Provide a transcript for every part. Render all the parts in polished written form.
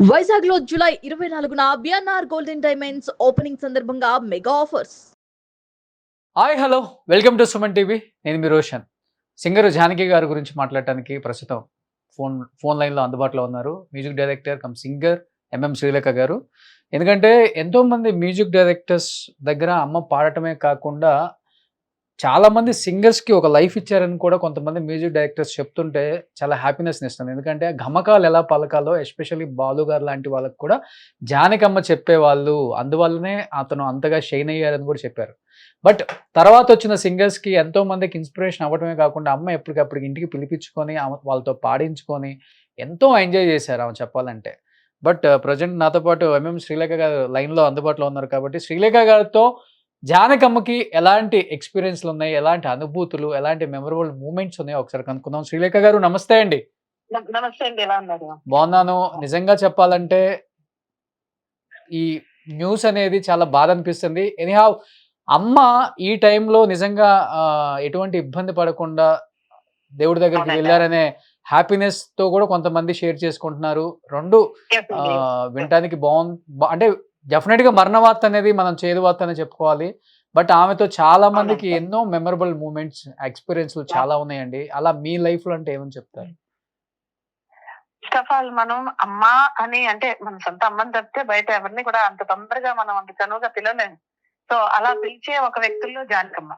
వైజాగ్ లో జూలై 24న BNR golden diamonds opening సందర్భంగా mega offers. Hi hello welcome to Suman TV. నేను మీ రోషన్. సింగర్ జానకి గారి గురించి మాట్లాడటానికి ప్రస్తుతం ఫోన్ లైన్లో అందుబాటులో ఉన్నారు music director come singer Srilekha గారు. ఎందుకంటే ఎంతోమంది మ్యూజిక్ డైరెక్టర్స్ దగ్గర అమ్మ పాడటమే కాకుండా చాలామంది సింగర్స్కి ఒక లైఫ్ ఇచ్చారని కూడా కొంతమంది మ్యూజిక్ డైరెక్టర్స్ చెప్తుంటే చాలా హ్యాపీనెస్ని ఇస్తుంది. ఎందుకంటే గమకాలు ఎలా పలకాలో ఎస్పెషల్లీ బాలు గారు లాంటి వాళ్ళకి కూడా జానకమ్మ చెప్పేవాళ్ళు, అందువల్లనే అతను అంతగా షైన్ అయ్యారని కూడా చెప్పారు. బట్ తర్వాత వచ్చిన సింగర్స్కి ఎంతో మందికి ఇన్స్పిరేషన్ అవ్వడమే కాకుండా అమ్మ ఎప్పటికప్పుడు ఇంటికి పిలిపించుకొని వాళ్ళతో పాడించుకొని ఎంతో ఎంజాయ్ చేశారు ఆమె చెప్పాలంటే. బట్ ప్రజెంట్ నాతో పాటు శ్రీలేఖ గారు లైన్లో అందుబాటులో ఉన్నారు కాబట్టి శ్రీలేఖ గారితో జానకమ్మకి ఎలాంటి ఎక్స్పీరియన్స్లు ఉన్నాయి, ఎలాంటి అనుభూతులు, ఎలాంటి మెమరబుల్ మూమెంట్స్ ఉన్నాయో ఒకసారి కనుక్కుందాం. శ్రీలేఖ గారు నమస్తే అండి. నమస్తే అండి, ఎలా ఉన్నారు? బాగున్నాను. నిజంగా చెప్పాలంటే ఈ న్యూస్ అనేది చాలా బాధ అనిపిస్తుంది. ఎనీహౌ అమ్మ ఈ టైంలో నిజంగా ఎటువంటి ఇబ్బంది పడకుండా దేవుడి దగ్గరికి వెళ్ళారనే హ్యాపీనెస్ తో కూడా కొంతమంది షేర్ చేసుకుంటున్నారు. రెండు వినటానికి అంటే డెఫినెట్ గా మరణ వార్త అనేది మనం చేదు వార్త అనే చెప్పుకోవాలి. బట్ ఆమెతో చాలా మందికి ఎన్నో మెమరబుల్ మూమెంట్స్, ఎక్స్పీరియన్స్లు చాలా ఉన్నాయండి. అలా మీ లైఫ్ లో అంటే ఏమని చెప్తారు? ఫస్ట్ ఆఫ్ ఆల్ మనం అమ్మ అని అంటే మన సొంత అమ్మని తప్పితే బయట ఎవరిని కూడా అంత తొందరగా మనం అంత చనువుగా పిలవలేము. సో అలా పిలిచే ఒక వ్యక్తుల్లో జానకమ్మ.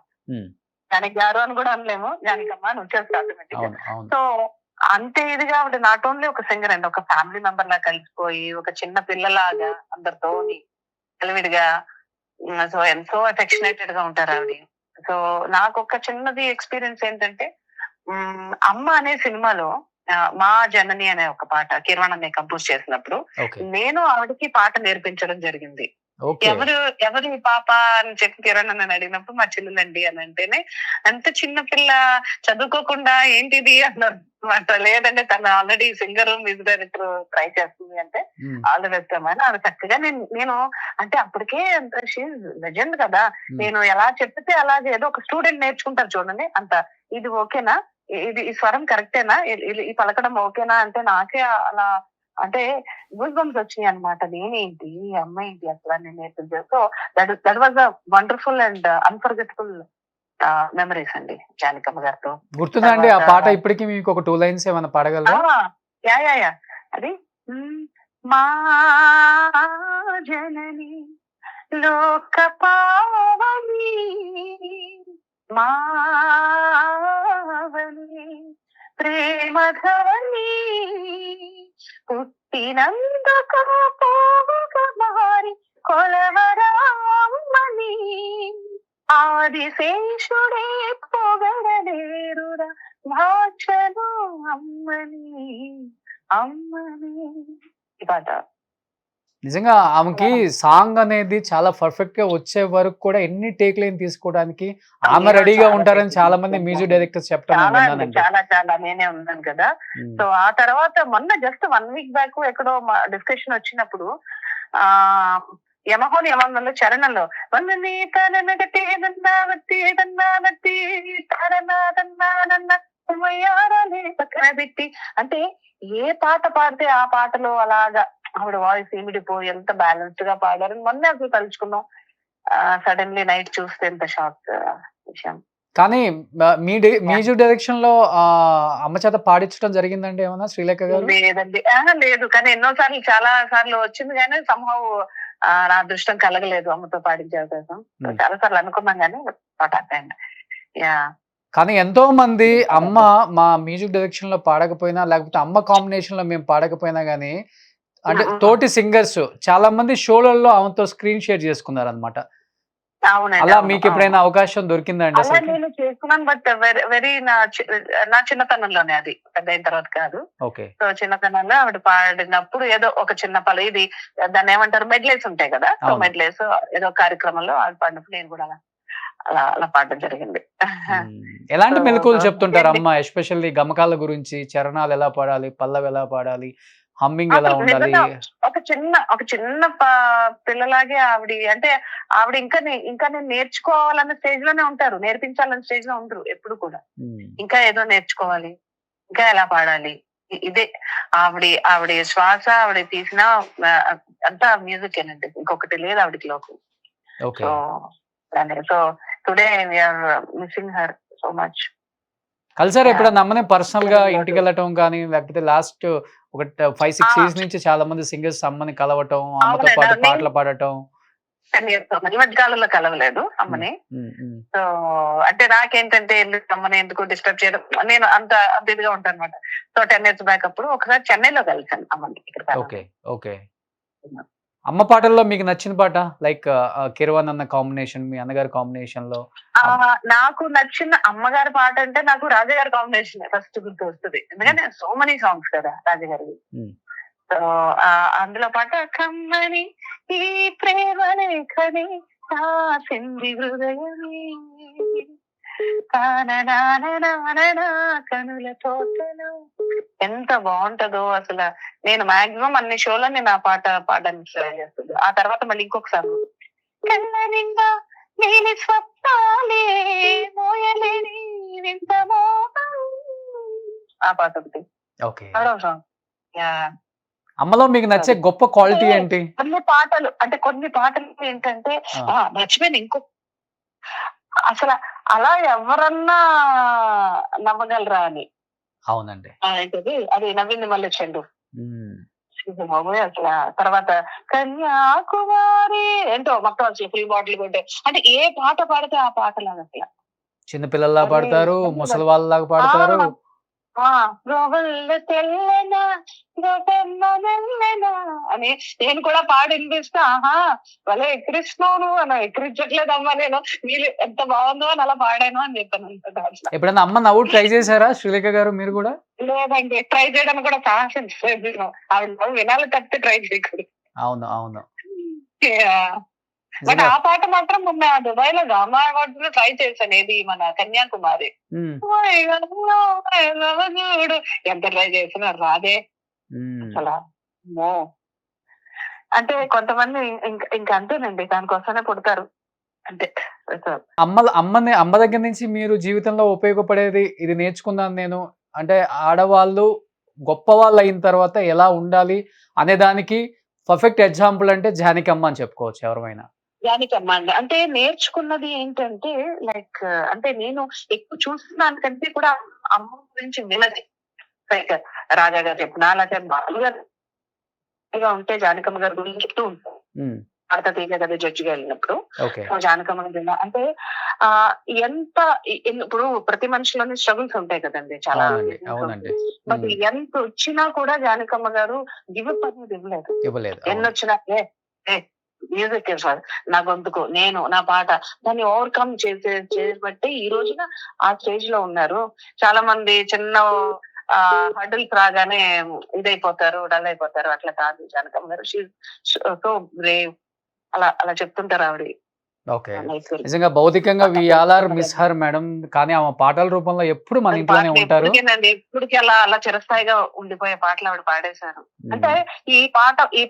జానకి గారు అని కూడా అనలేము, జానకమ్మ అని వచ్చేస్తుంది ఆటోమేటిక్ గా. సో అంతే ఇదిగా ఆవిడ నాట్ ఓన్లీ ఒక సింగర్ అండి, ఒక ఫ్యామిలీ మెంబర్ లా కలిసిపోయి ఒక చిన్న పిల్లలాగా అందరితో కలివిడిగా సో ఎంతో అఫెక్షనేటెడ్ గా ఉంటారు ఆవిడ. సో నాకు ఒక చిన్నది ఎక్స్పీరియన్స్ ఏంటంటే, అమ్మ అనే సినిమాలో మా జనని అనే ఒక పాట కిరణ్ అనే కంపోజ్ చేసినప్పుడు నేను ఆవిడకి పాట నేర్పించడం జరిగింది. ఎవరు ఈ పాప అని చెప్పి కిరణ్ అని అడిగినప్పుడు మా చెల్లెలండి అని అంటేనే, అంత చిన్న పిల్ల చదువుకోకుండా ఏంటిది అన్నారు. లేదంటే తను already singer music director try చేస్తుంది అంటే ఆల్ ది బెస్ట్ అమ్మా అని ఆవిడ చక్కగా నేను అంటే అప్పటికే అంత లెజెండ్ కదా, నేను ఎలా చెప్తే అలాగే ఏదో ఒక స్టూడెంట్ నేర్చుకుంటారు చూడండి అంత, ఇది ఓకేనా, ఇది ఈ స్వరం కరెక్టేనా, ఈ పలకడం ఓకేనా అంటే నాకే అలా అంటే గూస్ బంప్స్ వచ్చినాయి అనమాట. నేనేంటి ఈ అమ్మాయి ఏంటి అసలు నేను నేర్పించాను. So that was a wonderful and unforgettable memories అండి జానకమ్మ గారితో. గుర్తుందండి ఆ పాట ఇప్పటికీ మీకు ఒక 2 లైన్స్ ఏమైనా పాడగలరా? యా అది మా జనని లోక పావని మావని ప్రేమధని పుట్టినందుకు పోవుగా మారి కొలవరామని ఆదిశేషుడే పొగడలేరురా భాషను అమ్మని అమ్మని. ఈ పాట నిజంగా ఆమెకి సాంగ్ అనేది చాలా పర్ఫెక్ట్ గా వచ్చే వరకు కూడా ఎన్ని టేక్ లైన్ తీసుకోవడానికి ఆమె రెడీగా ఉంటారని చాలా మంది మ్యూజిక్ డైరెక్టర్స్ చెప్పడం చాలా నేనే ఉన్నాను కదా. సో ఆ తర్వాత మొన్న జస్ట్ 1 వీక్ బ్యాక్ ఎక్కడో డిస్కషన్ వచ్చినప్పుడు యమహోని యమంలో చరణంలో పక్కన పెట్టి అంటే ఏ పాట పాడితే ఆ పాటలో అలాగా ఆవిడ వాయిస్ ఇమిడిపోయి ఎంత బ్యాలెన్స్డ్ గా పాడారని మొన్న అసలు తలుచుకున్నాం. సడన్లీ నైట్ చూస్తే ఎంత షాక్ విషయం. కానీ మీ మ్యూజిక్ డైరెక్షన్ లో అమ్మ చేత పాడించడం జరిగిందండి ఏమన్నా శ్రీలేఖ గారు? లేదండి, లేదు. కానీ ఎన్నో సార్లు చాలా సార్లు వచ్చింది కానీ సంహౌ నా అదృష్టం కలగలేదు అమ్మతో పాడించే అవకాశం. చాలా సార్లు అనుకున్నాం కానీ కానీ ఎంతో మంది అమ్మ మా మ్యూజిక్ డైరెక్షన్ లో పాడకపోయినా, లేకపోతే అమ్మ కాంబినేషన్ లో మేము పాడకపోయినా గానీ అంటే తోటి సింగర్స్ చాలా మంది షోలలో ఆమెతో స్క్రీన్ షేర్ చేసుకున్నారు అనమాట. అలా మీకు ఎప్పుడైనా అవకాశం దొరికిందండి? అలా నేను చేసుకున్నాను, బట్ వెరీ నా చిన్నతనంలోనే, అది పెద్ద అయిన తర్వాత కాదు. సో చిన్నతనంలో ఆవిడ పాడినప్పుడు ఏదో ఒక చిన్న ఇది దాన్ని ఏమంటారు మెడ్లేస్ ఉంటాయి కదా, సో మెడ్లేస్ ఏదో కార్యక్రమంలో ఆవిడ పాడినప్పుడు నేను కూడా అలా పాడడం జరిగింది. ఎలాంటి మెలకువలు చెప్తుంటారు అమ్మ, ఎస్పెషల్లీ గమకాల గురించి? చరణాలు ఎలా పాడాలి, పల్లవి ఎలా పాడాలి, హమ్మింగ్ ఎలా ఉండాలి? ఒక చిన్న పిల్లలాగే ఆవిడ అంటే ఆవిడ ఇంకా నేను నేర్చుకోవాలన్న స్టేజ్ లోనే ఉంటారు, నేర్పించాలన్న స్టేజ్ లో ఉండరు ఎప్పుడు కూడా. ఇంకా ఏదో నేర్చుకోవాలి, ఇంకా ఎలా పాడాలి, ఇదే ఆవిడ శ్వాస ఆవిడ తీసిన అంతా మ్యూజిక్ ఏనండి, ఇంకొకటి లేదు ఆవిడకి లోకం. Okay. So today we are missing her so much. కలిసారా ఎప్పుడన్నా అమ్మని పర్సనల్ గా ఇంటికి వెళ్ళటం కానీ, లేకపోతే లాస్ట్ ఒక 5-6 ఇయర్స్ నుంచి చాలా మంది సింగర్స్ అమ్మని కలవటం, అమ్మతో పాటు పాటలు పాడటం? 10 years ఈ మధ్య కాలంలో కలవలేదు అమ్మని. సో అంటే నాకేంటంటే అమ్మని ఎందుకు డిస్టర్బ్ చేయడం, నేను అంత ఇదిగా ఉంటాను అనమాట. సో 10 years బ్యాక్ అప్పుడు ఒకసారి చెన్నైలో కలిసాను అమ్మని ఇక్కడ. ఓకే. ఓకే. అమ్మ పాటల్లో మీకు నచ్చిన పాట, లైక్ కిరవాన్ అన్న కాంబినేషన్, మీ అన్నగారి కాంబినేషన్ లో? నాకు నచ్చిన అమ్మగారి పాట అంటే నాకు రాజాగారి కాంబినేషన్ ఫస్ట్ గుర్తు వస్తుంది, ఎందుకంటే సో మెనీ సాంగ్స్ కదా రాజాగారి. సో అందులో పాట కమ్మని ఈ ప్రేమ లేఖని రాసింది హృదయమే కనుల తోటలో. ఎంత బాగుంటదో అసలు. నేను మాక్సిమం అన్ని షోలో నేను ఆ పాట పాడడానికి ట్రై చేస్తుంది. ఆ తర్వాత మళ్ళీ ఇంకొకసారి కళ్ళ నిండా నీలి స్వప్నాలే మోయలేని వింత మోహం, ఆ పాట ఒకటి. ఓకే. సాంగ్. అమ్మలో మీకు నచ్చే గొప్ప క్వాలిటీ ఏంటి? కొన్ని పాటలు ఏంటంటే మర్చిపోయింది ఇంకో, అసలు అలా ఎవరన్నా నవ్వగలరా అని. అవునండి. అది నవ్వింది మళ్ళీ చెండు అసలు. తర్వాత కన్యాకుమారి ఏంటో మొత్తం అసలు ఫుల్ బాటిల్ కొట్టే, అంటే ఏ పాట పాడితే ఆ పాట లాగా అసలు. చిన్న పిల్లల్లా పాడతారు, ముసలి వాళ్ళలాగా పాడతారు. అని నేను కూడా పాడి వినిపిస్తా, ఆహా భలే ఎక్కిరిస్తున్నావు అని. ఎక్కిరించట్లేదమ్మా నేను, వీళ్ళు ఎంత బాగుందో అని అలా పాడాను అని చెప్పాను. ఎప్పుడైనా అమ్మ నవ్వు ట్రై చేశారా శ్రీలేఖ గారు మీరు కూడా? లేదండి, ట్రై చేయడానికి కూడా సాహసం ఆవిడ వినాలి తప్పితే ట్రై చేయకూడదు. అవును అవును. బట్ ఆ పాట మాత్రం మొన్న దుబాయ్ లో గామా అవార్డ్స్ లో ట్రై చేశాను, ఏది మన కన్యాకుమారి. ఎంత ట్రై చేసినా రాదే అసలు. అంటే కొంతమంది ఇంకా అంతేనండి, దానికోసమే పుడతారు అంటే. అమ్మ దగ్గర నుంచి మీరు జీవితంలో ఉపయోగపడేది ఇది నేర్చుకున్నాను నేను అంటే, ఆడవాళ్ళు గొప్ప వాళ్ళు అయిన తర్వాత ఎలా ఉండాలి అనే దానికి పర్ఫెక్ట్ ఎగ్జాంపుల్ అంటే జానకమ్మ అని చెప్పుకోవచ్చు ఎవరైనా. జానకమ్మ అండి, అంటే నేర్చుకున్నది ఏంటంటే లైక్, అంటే నేను ఎక్కువ చూస్తున్నాను కంటే కూడా అమ్మ గురించి వినది. లైక్ రాజా గారు చెప్పినా, లేకపోతే బాగా ఉంటే జానకమ్మ గారి గురించి చెప్తూ ఉంటాను. భారత తీగ కదా జడ్జిగా వెళ్ళినప్పుడు జానకమ్మ గారు అంటే ఎంత, ఇప్పుడు ప్రతి మనిషిలోని స్ట్రగుల్స్ ఉంటాయి కదండి చాలా. బట్ ఎంత వచ్చినా కూడా జానకమ్మ గారు గివ్ అప్ అనేది ఇవ్వలేదు. ఎన్ని వచ్చినా మ్యూజిక్ నా గొంతుకు, నేను నా పాట, దాన్ని ఓవర్కమ్ చేయబట్టి ఈ రోజున ఆ స్టేజ్ లో ఉన్నారు. చాలా మంది చిన్న హర్డిల్స్ రాగానే ఇదైపోతారు, డల్ అయిపోతారు. అట్లా కాదు జానకమ్మ గారు, సో బ్రేవ్. అలా చెప్తుంటారు ఆవిడ. ఓకే. నిజంగా భౌతికంగా we all are miss her madam, కానీ ఆమె పాటల రూపంలో ఎప్పుడు మన ఇంట్లోనే ఉంటారు. ఎప్పటికీ అలా చిరస్థాయిగా ఉండిపోయే పాటలు ఆవిడ పాడేశారు. అంటే ఈ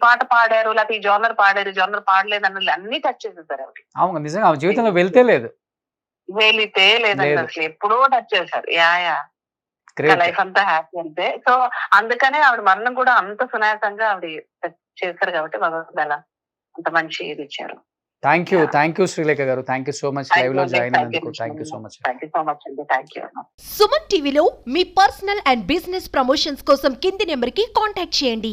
పాట పాడారు, లేకపోతే ఈ జోనర్ పాడారు, జోనర్ పాడలేదు అన్నది అన్ని టచ్ చేసేసారు ఆవిడ. అవును, నిజంగా ఆమె జీవితంలో వెళ్తే లేదండి అసలు, ఎప్పుడో టచ్ చేశారు. లైఫ్ అంతా హ్యాపీ అంతే. సో అందుకనే ఆవిడ మరణం కూడా అంత సునాయాసంగా ఆవిడ చేశారు కాబట్టి భగవంతుడు అలా అంత మంచి ఇది ఇచ్చారు. థ్యాంక్ యూ శ్రీలేఖ గారు, thank you so much live లో జాయిన్ అయినందుకు. థ్యాంక్ యూ సో మచ్ అండి, థ్యాంక్ యూ. సుమన్ టీవీలో మీ పర్సనల్ అండ్ బిజినెస్ ప్రమోషన్స్ కోసం కింది నెంబర్ కి కాంటాక్ట్ చేయండి.